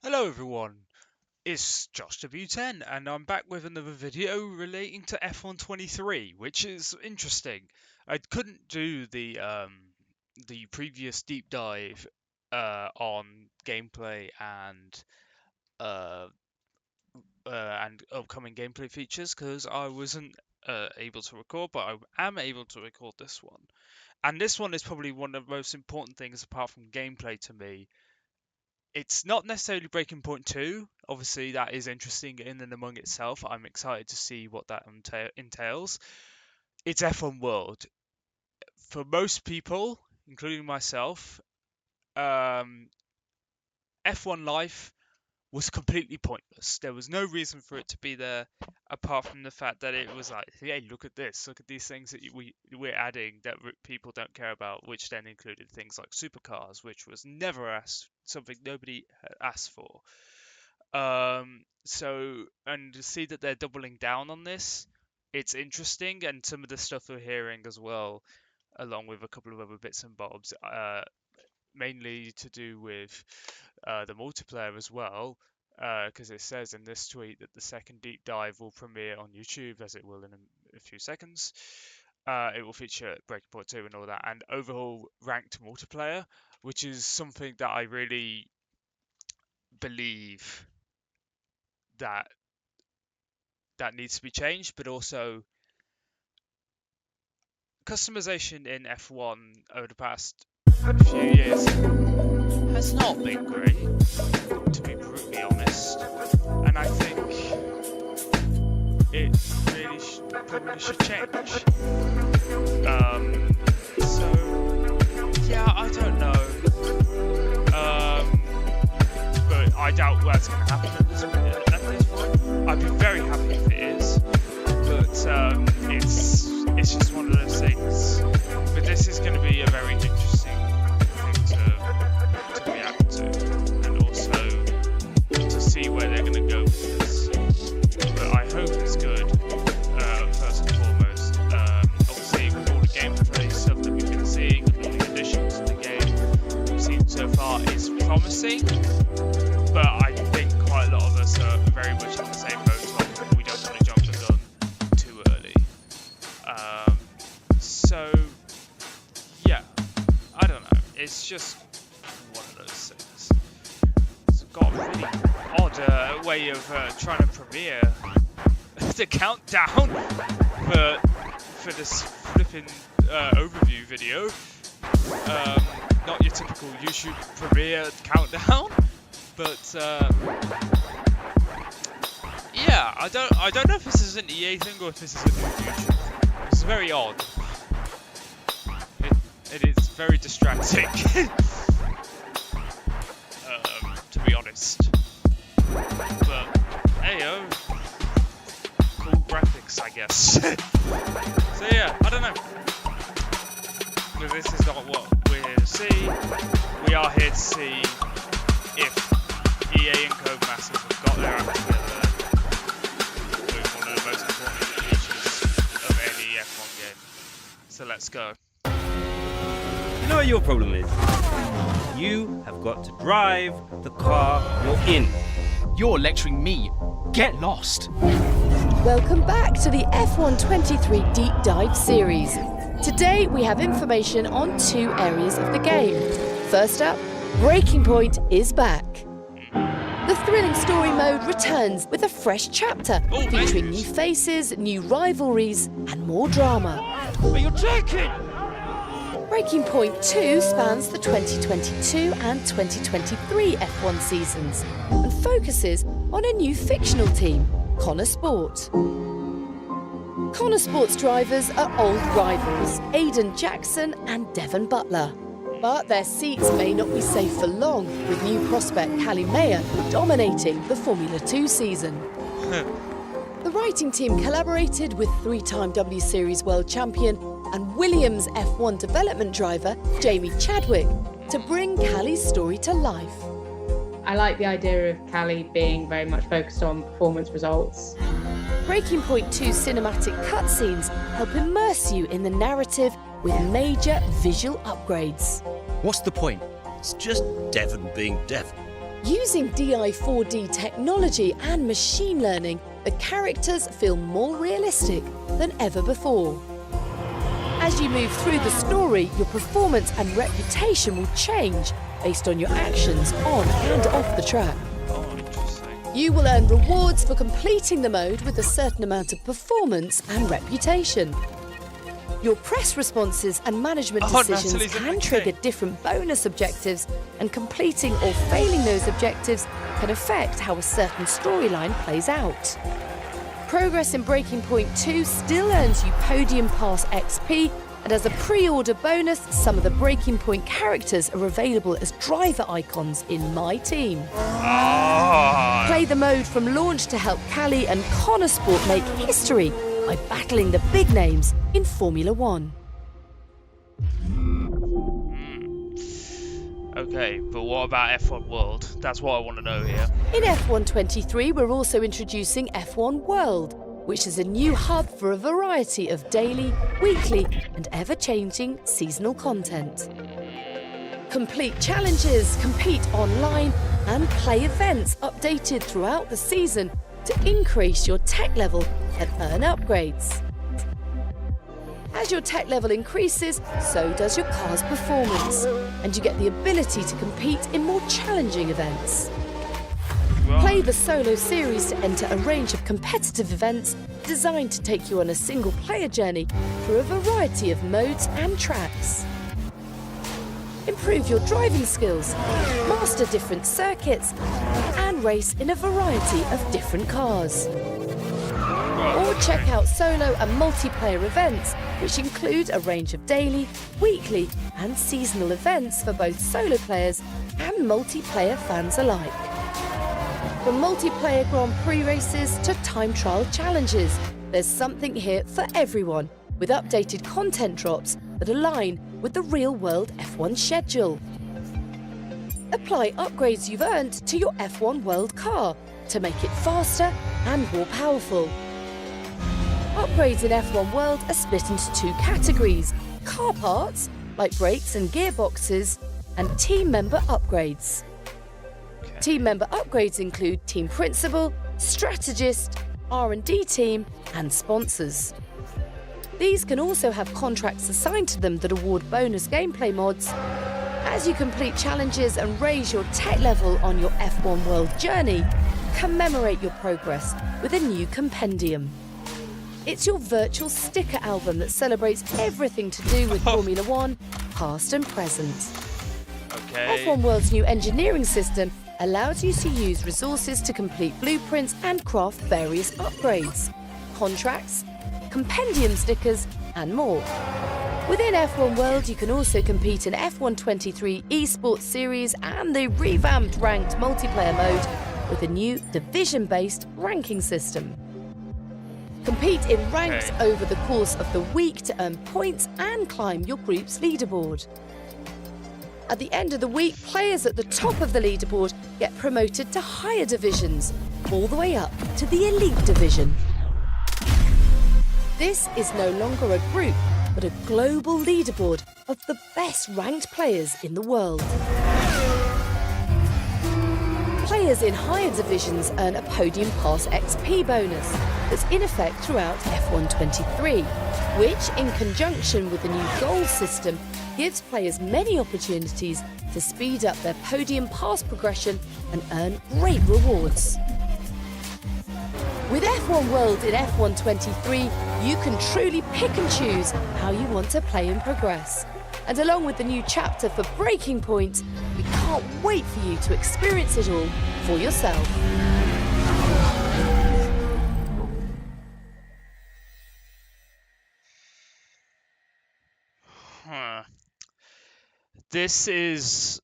Hello everyone, it's Josh W10 and I'm back with another video relating to F123, which is interesting. I couldn't do the previous deep dive on gameplay uh, and upcoming gameplay features because I wasn't able to record, but I am able to record this one. And this one is probably one of the most important things apart from gameplay to me. It's not necessarily Breaking Point 2. Obviously, that is interesting in and among itself. I'm excited to see what that entails. It's F1 World. For most people, including myself, um, F1 Life was completely pointless. There was no reason for it to be there apart from the fact that it was like, hey, look at this, look at these things that we're adding that people don't care about, which then included things like supercars, which was never asked, something nobody had asked for. And to see that they're doubling down on this, it's interesting, and some of the stuff we're hearing as well, along with a couple of other bits and bobs, mainly to do with the multiplayer as well, because it says in this tweet that the second deep dive will premiere on YouTube, as it will in a few seconds. It will feature Breaking Point 2 and all that, and overall ranked multiplayer, which is something that I really believe that needs to be changed, but also customization in F1 over the past few years has not been great, to be brutally honest. And I think it really probably should change. So yeah, I don't know. But I doubt that's going to happen at this point. I'd be very happy if it is, but it's just one of those things. But this is going to be a very interesting thing to react to, and also to see where they're going to go with this. But I hope it's good. First and foremost, obviously with all the gameplay stuff that we've been seeing, and all the additions to the game we've seen so far is promising. But I think quite a lot of us are very much in the same boat of we don't want to jump the gun too early. So yeah, I don't know. It's just one of those things. It's got a really odd way of trying to premiere the countdown for this flipping overview video. Not your typical YouTube premiere countdown. But yeah, I don't know if this is an EA thing or if this is a new YouTube thing. It's very odd. It is very distracting, to be honest. But heyo, cool graphics, I guess. So yeah, I don't know. But this is not what we're here to see. We are here to see if EA and Codemasters have got their act together with one of the most important features of any F1 game. So let's go. You know what your problem is? You have got to drive the car you're in. You're lecturing me. Get lost. Welcome back to the F123 Deep Dive series. Today we have information on two areas of the game. First up, Breaking Point is back. The thrilling story mode returns with a fresh chapter, featuring new faces, new rivalries, and more drama. But you're joking! Breaking Point 2 spans the 2022 and 2023 F1 seasons and focuses on a new fictional team, Connor Sport. Connor Sport's drivers are old rivals, Aiden Jackson and Devon Butler. But their seats may not be safe for long, with new prospect Callie Mayer dominating the Formula 2 season. The writing team collaborated with three-time W Series world champion and Williams F1 development driver Jamie Chadwick to bring Callie's story to life. I like the idea of Callie being very much focused on performance results. Breaking Point 2 cinematic cutscenes help immerse you in the narrative with major visual upgrades. What's the point? It's just Devon being Devon. Using DI4D technology and machine learning, the characters feel more realistic than ever before. As you move through the story, your performance and reputation will change based on your actions on and off the track. Oh, interesting. You will earn rewards for completing the mode with a certain amount of performance and reputation. Your press responses and management decisions Natalie's in can my trigger team. different bonus objectives, and completing or failing those objectives can affect how a certain storyline plays out. Progress in Breaking Point 2 still earns you Podium Pass XP, and as a pre-order bonus, some of the Breaking Point characters are available as driver icons in My Team. Ah, Play the mode from launch to help Callie and Connor Sport make history by battling the big names in Formula One. okay, but what about F1 World? That's what I want to know here. In F1 23, we're also introducing F1 World, which is a new hub for a variety of daily, weekly, and ever-changing seasonal content. Complete challenges, compete online, and play events updated throughout the season to increase your tech level and earn upgrades. As your tech level increases, so does your car's performance, and you get the ability to compete in more challenging events. Play the solo series to enter a range of competitive events designed to take you on a single player journey through a variety of modes and tracks. Improve your driving skills, master different circuits, and race in a variety of different cars. Or check out solo and multiplayer events, which include a range of daily, weekly, and seasonal events for both solo players and multiplayer fans alike. From multiplayer Grand Prix races to time trial challenges, there's something here for everyone, with updated content drops that align with the real-world F1 schedule. Apply upgrades you've earned to your F1 World car to make it faster and more powerful. Upgrades in F1 World are split into two categories: car parts, like brakes and gearboxes, and team member upgrades. Team member upgrades include Team Principal, Strategist, R&D team, and sponsors. These can also have contracts assigned to them that award bonus gameplay mods. As you complete challenges and raise your tech level on your F1 World journey, commemorate your progress with a new compendium. It's your virtual sticker album that celebrates everything to do with Formula One, past and present. Okay. F1 World's new engineering system allows you to use resources to complete blueprints and craft various upgrades, contracts, compendium stickers, and more. Within F1 World, you can also compete in F1 23 eSports Series and the revamped ranked multiplayer mode with a new division-based ranking system. Compete in ranks over the course of the week to earn points and climb your group's leaderboard. At the end of the week, players at the top of the leaderboard get promoted to higher divisions, all the way up to the Elite Division. This is no longer a group, but a global leaderboard of the best ranked players in the world. Players in higher divisions earn a Podium Pass XP bonus that's in effect throughout F1 23, which, in conjunction with the new gold system, gives players many opportunities to speed up their Podium Pass progression and earn great rewards. With F1 World in F1 23, you can truly pick and choose how you want to play and progress. And along with the new chapter for Breaking Point, we can't wait for you to experience it all for yourself. Huh. This is...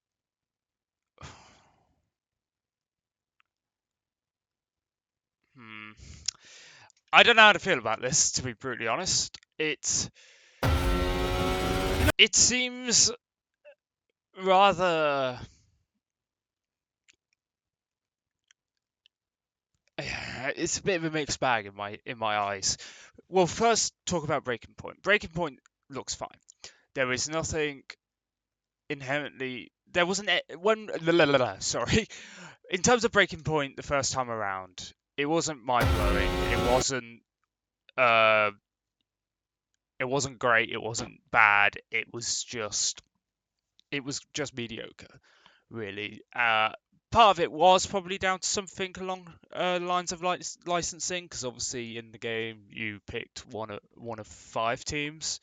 I don't know how to feel about this, to be brutally honest. It seems rather... It's a bit of a mixed bag in my eyes. Well, first talk about Breaking Point. Breaking Point looks fine. There is nothing inherently. There wasn't one. Sorry, in terms of Breaking Point, the first time around, it wasn't mind blowing. Uh, it wasn't great. It wasn't bad. It was just mediocre, really. Part of it was probably down to something along lines of licensing, because obviously in the game you picked one of 5 teams,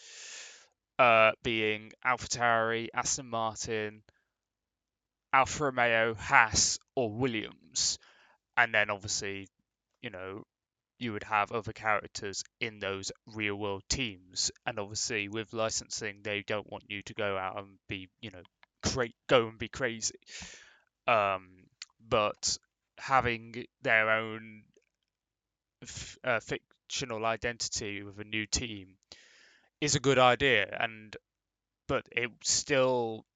being AlphaTauri, Aston Martin, Alfa Romeo, Haas, or Williams, and then obviously, you know, you would have other characters in those real world teams. And obviously with licensing, they don't want you to go out and be, go and be crazy. But having their own fictional identity with a new team is a good idea, but it still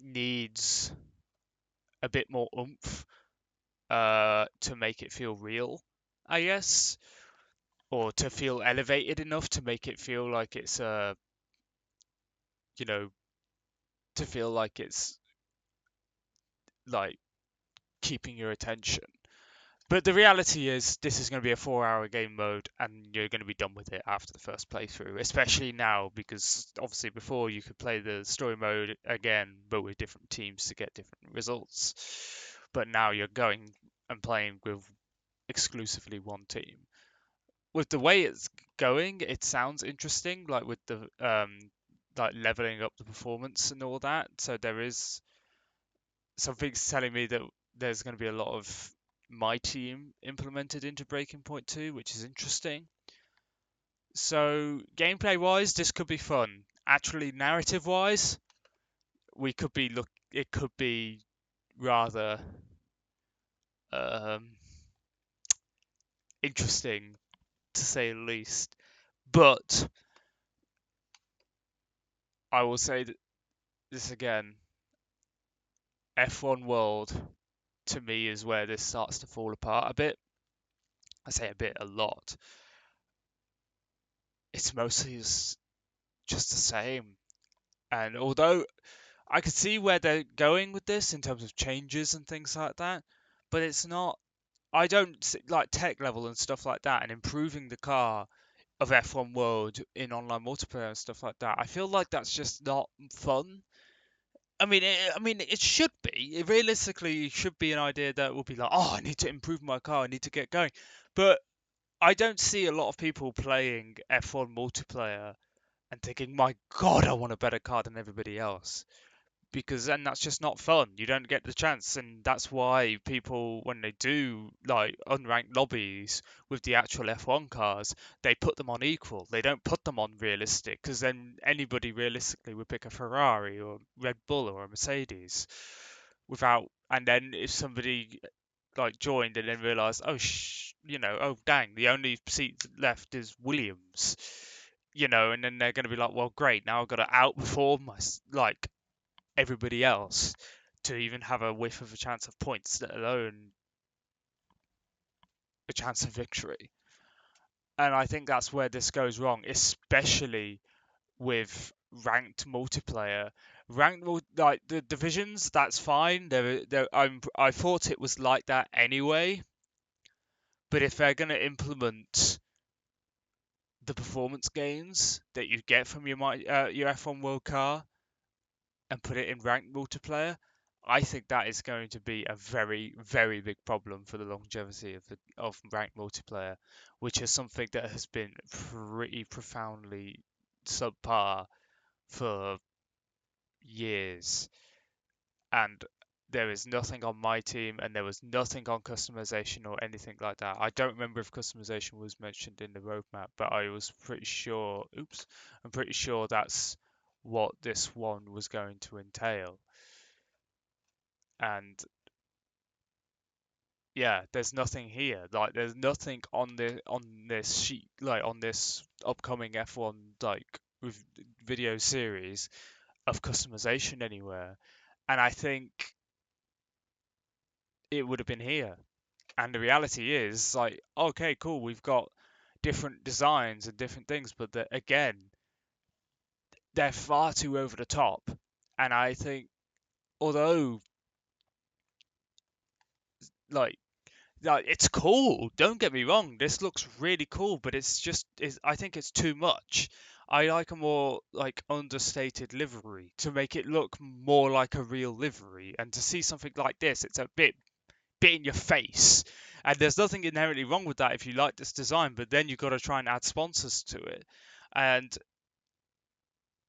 needs a bit more oomph to make it feel real, I guess, or to feel elevated enough to make it feel like it's you know, to feel like it's like keeping your attention. But the reality is, this is going to be a 4-hour game mode, and you're going to be done with it after the first playthrough, especially now, because obviously before you could play the story mode again, but with different teams to get different results. But now you're going and playing with exclusively one team. With the way it's going, it sounds interesting, like with the like leveling up the performance and all that. So there is something's telling me that there's going to be a lot of my team implemented into Breaking Point 2, which is interesting. So gameplay wise, this could be fun. Actually, narrative wise, it could be rather interesting, to say the least. But I will say that this again, F1 World to me is where this starts to fall apart a bit. I say a bit, a lot. It's mostly just the same. And although I could see where they're going with this in terms of changes and things like that, but it's not. I don't like tech level and stuff like that, and improving the car of F1 World in online multiplayer and stuff like that. I feel like that's just not fun. I mean, it should be. It realistically should be an idea that will be like, oh, I need to improve my car. I need to get going. But I don't see a lot of people playing F1 multiplayer and thinking, my God, I want a better car than everybody else. Because then that's just not fun. You don't get the chance, and that's why people, when they do like unranked lobbies with the actual F1 cars, they put them on equal. They don't put them on realistic, because then anybody realistically would pick a Ferrari or Red Bull or a Mercedes without. And then if somebody like joined and then realised, oh oh dang, the only seat left is Williams, and then they're going to be like, well, great, now I've got to outperform my like everybody else to even have a whiff of a chance of points, let alone a chance of victory. And I think that's where this goes wrong, especially with ranked multiplayer. Like the divisions, that's fine. I thought it was like that anyway. But if they're going to implement the performance gains that you get from your F1 World car and put it in ranked multiplayer, I think that is going to be a very, very big problem for the longevity of ranked multiplayer, which is something that has been pretty profoundly subpar for years. And there is nothing on my team, and there was nothing on customization or anything like that. I don't remember if customization was mentioned in the roadmap, but I was pretty sure. I'm pretty sure that's what this one was going to entail. And yeah, there's nothing here. Like, there's nothing on this sheet, like on this upcoming F1 like with video series of customization anywhere. And I think it would have been here. And the reality is, like, okay, cool, we've got different designs and different things, but again, they're far too over the top. And I think, although like it's cool. Don't get me wrong. This looks really cool, but I think it's too much. I like a more like understated livery to make it look more like a real livery, and to see something like this, it's a bit in your face. And there's nothing inherently wrong with that if you like this design, but then you've got to try and add sponsors to it. And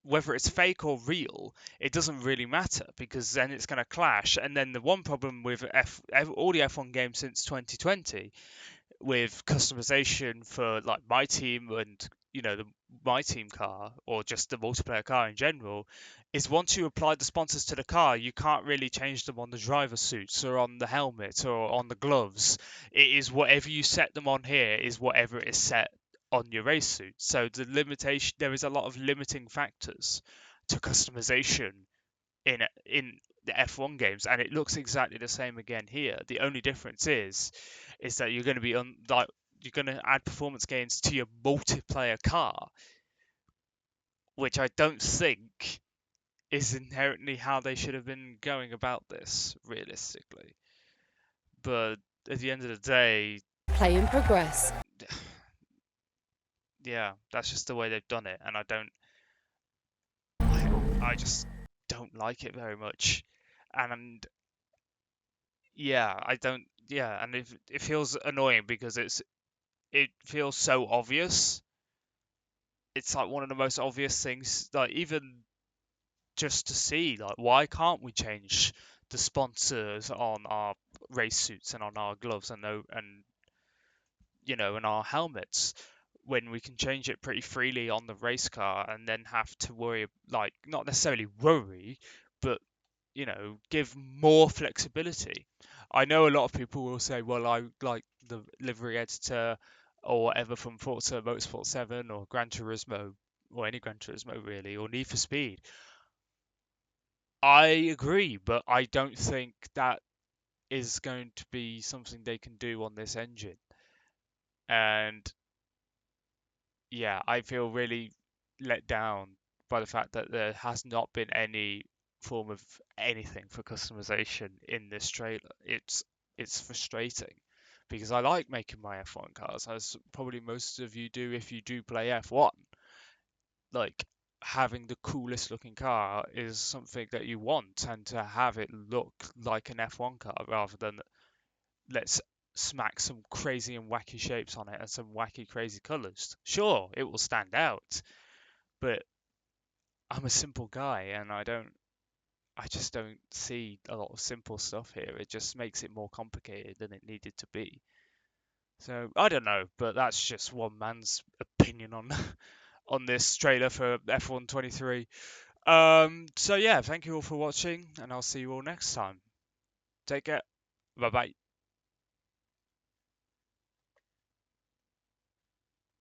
whether it's fake or real, it doesn't really matter because then it's going to clash. And then the one problem with all the F1 games since 2020 with customization for like my team and my team car or just the multiplayer car in general is once you apply the sponsors to the car, you can't really change them on the driver suits or on the helmet or on the gloves. It is whatever you set them on here is whatever is set on your race suit. So there is a lot of limiting factors to customization in the F1 games, and it looks exactly the same again here. The only difference is that you're going to be you're going to add performance gains to your multiplayer car, which I don't think is inherently how they should have been going about this realistically. But at the end of the day, Play and progress. yeah, that's just the way they've done it, and I just don't like it very much. And yeah, I don't. Yeah, and it feels annoying because it feels so obvious. It's like one of the most obvious things, like even just to see, like why can't we change the sponsors on our race suits and on our gloves and and our helmets when we can change it pretty freely on the race car and then have to worry, like not necessarily worry, but give more flexibility. I know a lot of people will say, well, I like the livery editor or whatever from Forza Motorsport 7 or Gran Turismo or any Gran Turismo really, or Need for Speed. I agree, but I don't think that is going to be something they can do on this engine. And yeah, I feel really let down by the fact that there has not been any form of anything for customization in this trailer. It's frustrating because I like making my F1 cars, as probably most of you do if you do play F1. Like having the coolest looking car is something that you want, and to have it look like an F1 car rather than let's smack some crazy and wacky shapes on it and some wacky crazy colors. Sure, it will stand out, but I'm a simple guy and I just don't see a lot of simple stuff here. It just makes it more complicated than it needed to be. So I don't know, but that's just one man's opinion on on this trailer for F1 23. So yeah, thank you all for watching, and I'll see you all next time. Take care. Bye bye.